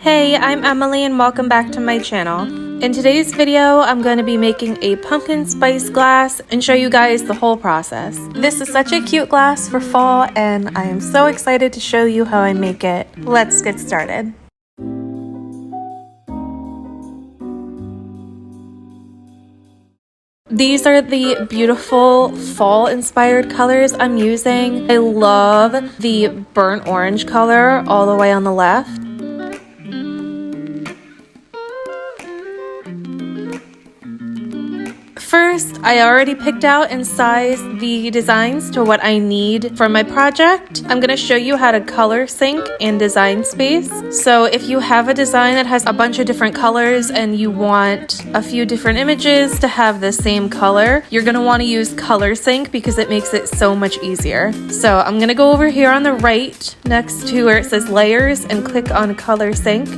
Hey, I'm Emily and welcome back to my channel. In today's video, I'm going to be making a pumpkin spice glass and show you guys the whole process. This is such a cute glass for fall and I am so excited to show you how I make it. Let's get started. These are the beautiful fall-inspired colors I'm using. I love the burnt orange color all the way on the left. First, I already picked out and sized the designs to what I need for my project. I'm going to show you how to color sync in Design Space. So if you have a design that has a bunch of different colors and you want a few different images to have the same color, you're going to want to use color sync because it makes it so much easier. So I'm going to go over here on the right next to where it says layers and click on color sync.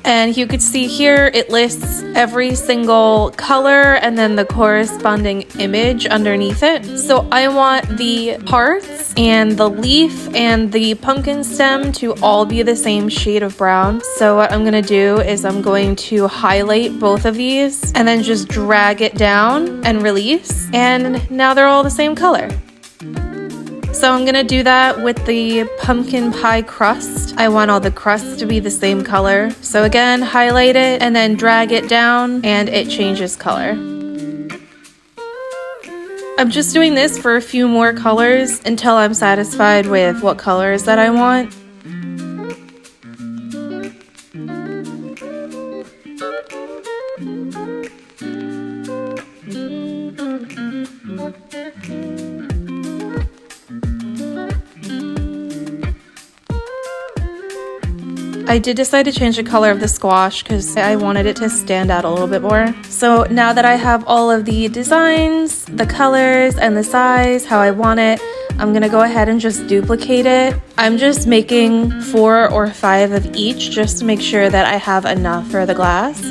And you could see here it lists every single color and then the corresponding image underneath it. So I want the parts and the leaf and the pumpkin stem to all be the same shade of brown. So what I'm going to do is I'm going to highlight both of these and then just drag it down and release. And now they're all the same color. So I'm going to do that with the pumpkin pie crust. I want all the crusts to be the same color. So again, highlight it and then drag it down and it changes color. I'm just doing this for a few more colors until I'm satisfied with what colors that I want. I did decide to change the color of the squash because I wanted it to stand out a little bit more. So now that I have all of the designs, the colors, and the size, how I want it, I'm going to go ahead and just duplicate it. I'm just making 4 or 5 of each just to make sure that I have enough for the glass.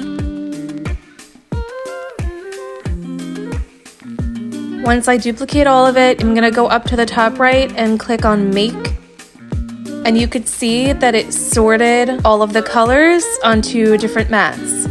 Once I duplicate all of it, I'm going to go up to the top right and click on Make. And you could see that it sorted all of the colors onto different mats.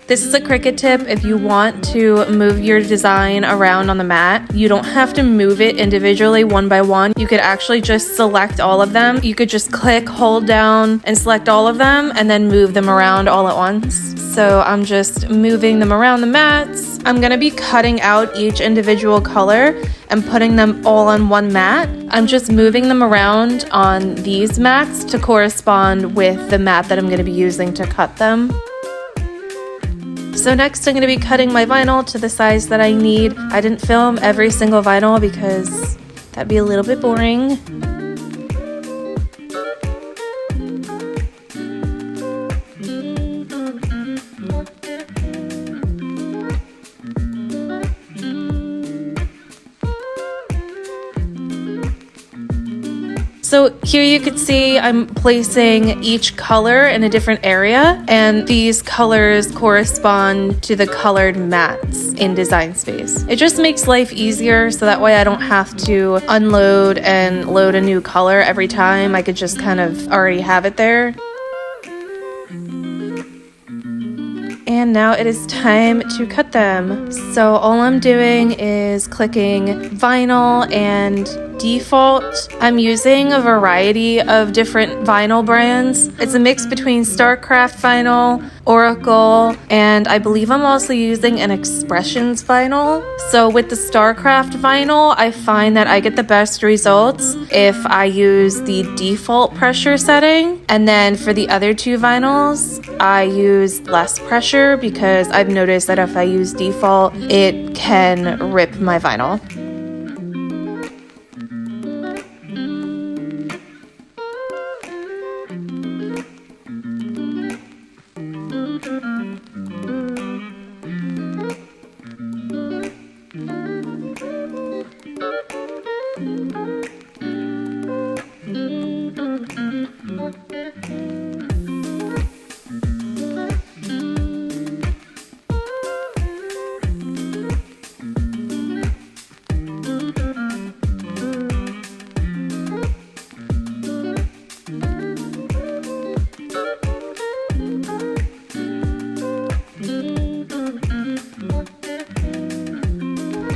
This is a CRICUT tip. If you want to move your design around on the mat, you don't have to move it individually one by one. You could actually just select all of them. You could just click, hold down, and select all of them, and then move them around all at once. So I'm just moving them around the mats. I'm going to be cutting out each individual color and putting them all on one mat. I'm just moving them around on these mats to correspond with the mat that I'm going to be using to cut them. So next I'm going to be cutting my vinyl to the size that I need. I didn't film every single vinyl because that'd be a little bit boring. So here you could see I'm placing each color in a different area, and these colors correspond to the colored mats in Design Space. It just makes life easier so that way I don't have to unload and load a new color every time. I could just kind of already have it there. And now it is time to cut them. So all I'm doing is clicking vinyl and default. I'm using a variety of different vinyl brands. It's a mix between StarCraft vinyl, Oracle, and I believe I'm also using an Expressions vinyl. So with the StarCraft vinyl, I find that I get the best results if I use the default pressure setting. And then for the other two vinyls, I use less pressure because I've noticed that if I use default, it can rip my vinyl.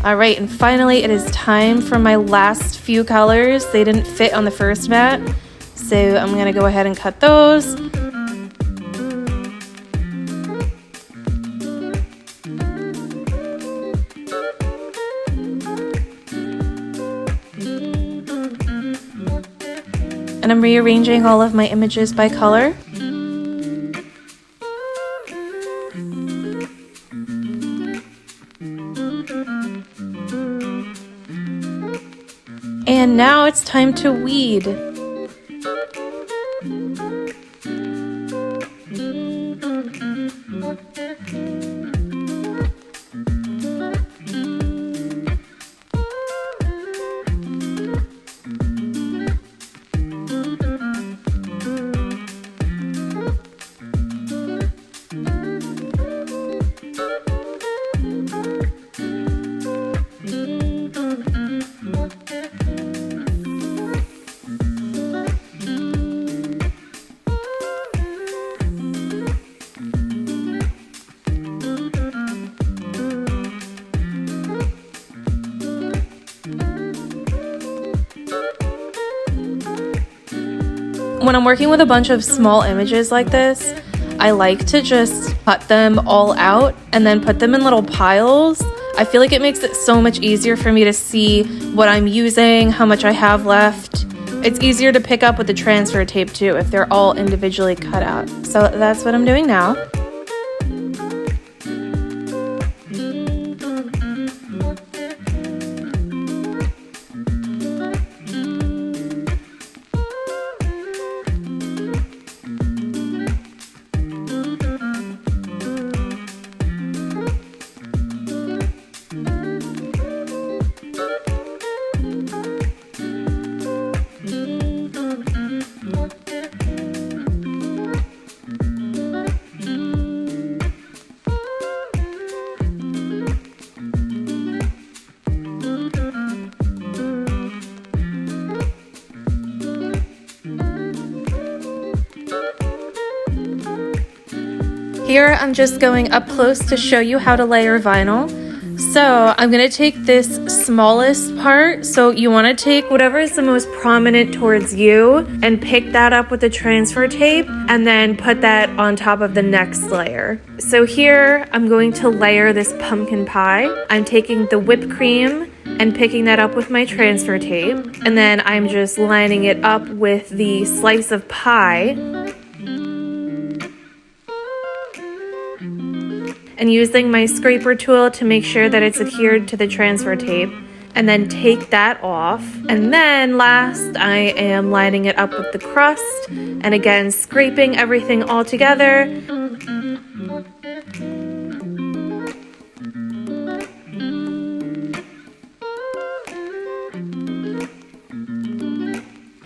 All right, and finally it is time for my last few colors. They didn't fit on the first mat, so I'm gonna go ahead and cut those. And I'm rearranging all of my images by color. And now it's time to weed. When I'm working with a bunch of small images like this, I like to just cut them all out and then put them in little piles. I feel like it makes it so much easier for me to see what I'm using, how much I have left. It's easier to pick up with the transfer tape too if they're all individually cut out. So that's what I'm doing now. Here I'm just going up close to show you how to layer vinyl. So I'm going to take this smallest part, so you want to take whatever is the most prominent towards you and pick that up with the transfer tape and then put that on top of the next layer. So here I'm going to layer this pumpkin pie. I'm taking the whipped cream and picking that up with my transfer tape, and then I'm just lining it up with the slice of pie and using my scraper tool to make sure that it's adhered to the transfer tape, and then take that off. And then last, I am lining it up with the crust and again scraping everything all together.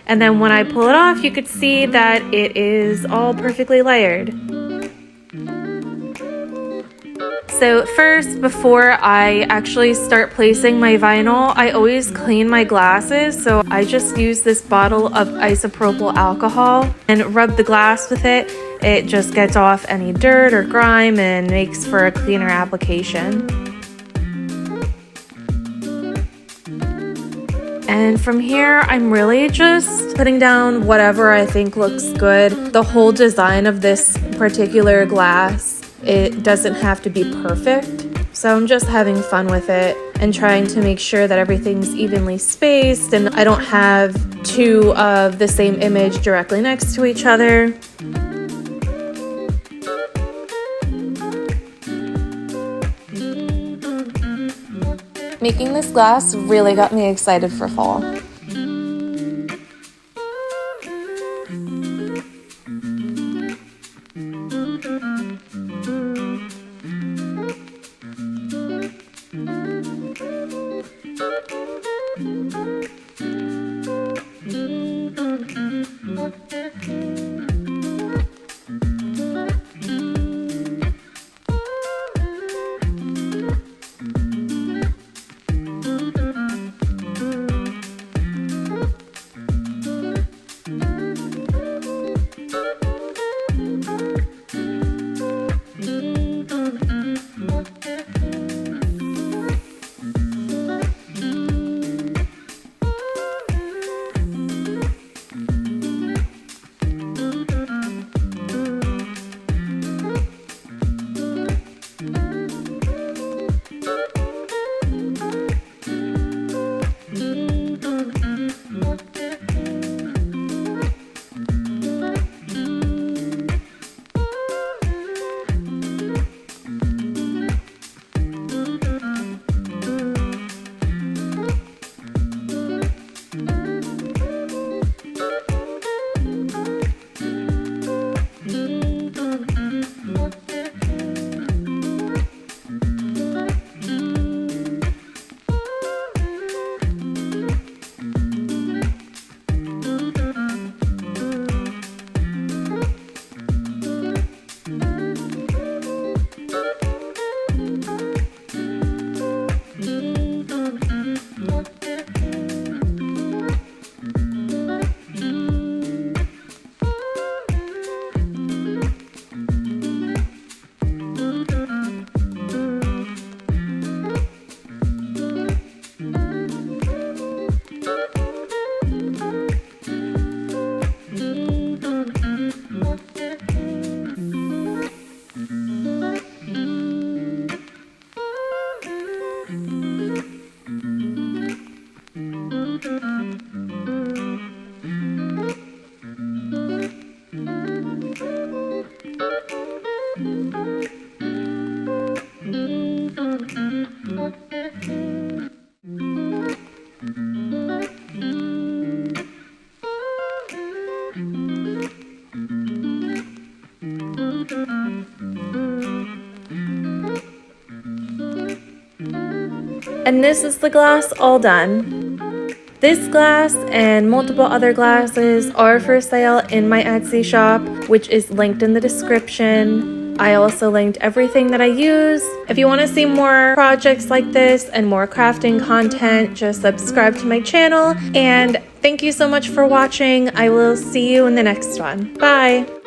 And then when I pull it off, you could see that it is all perfectly layered. So first, before I actually start placing my vinyl, I always clean my glasses. So I just use this bottle of isopropyl alcohol and rub the glass with it. It just gets off any dirt or grime and makes for a cleaner application. And from here, I'm really just putting down whatever I think looks good. The whole design of this particular glass, it doesn't have to be perfect, so I'm just having fun with it and trying to make sure that everything's evenly spaced and I don't have two of the same image directly next to each other. Making this glass really got me excited for fall. And this is the glass all done. This glass and multiple other glasses are for sale in my Etsy shop, which is linked in the description. I also linked everything that I use. If you want to see more projects like this and more crafting content, just subscribe to my channel. And thank you so much for watching. I will see you in the next one. Bye!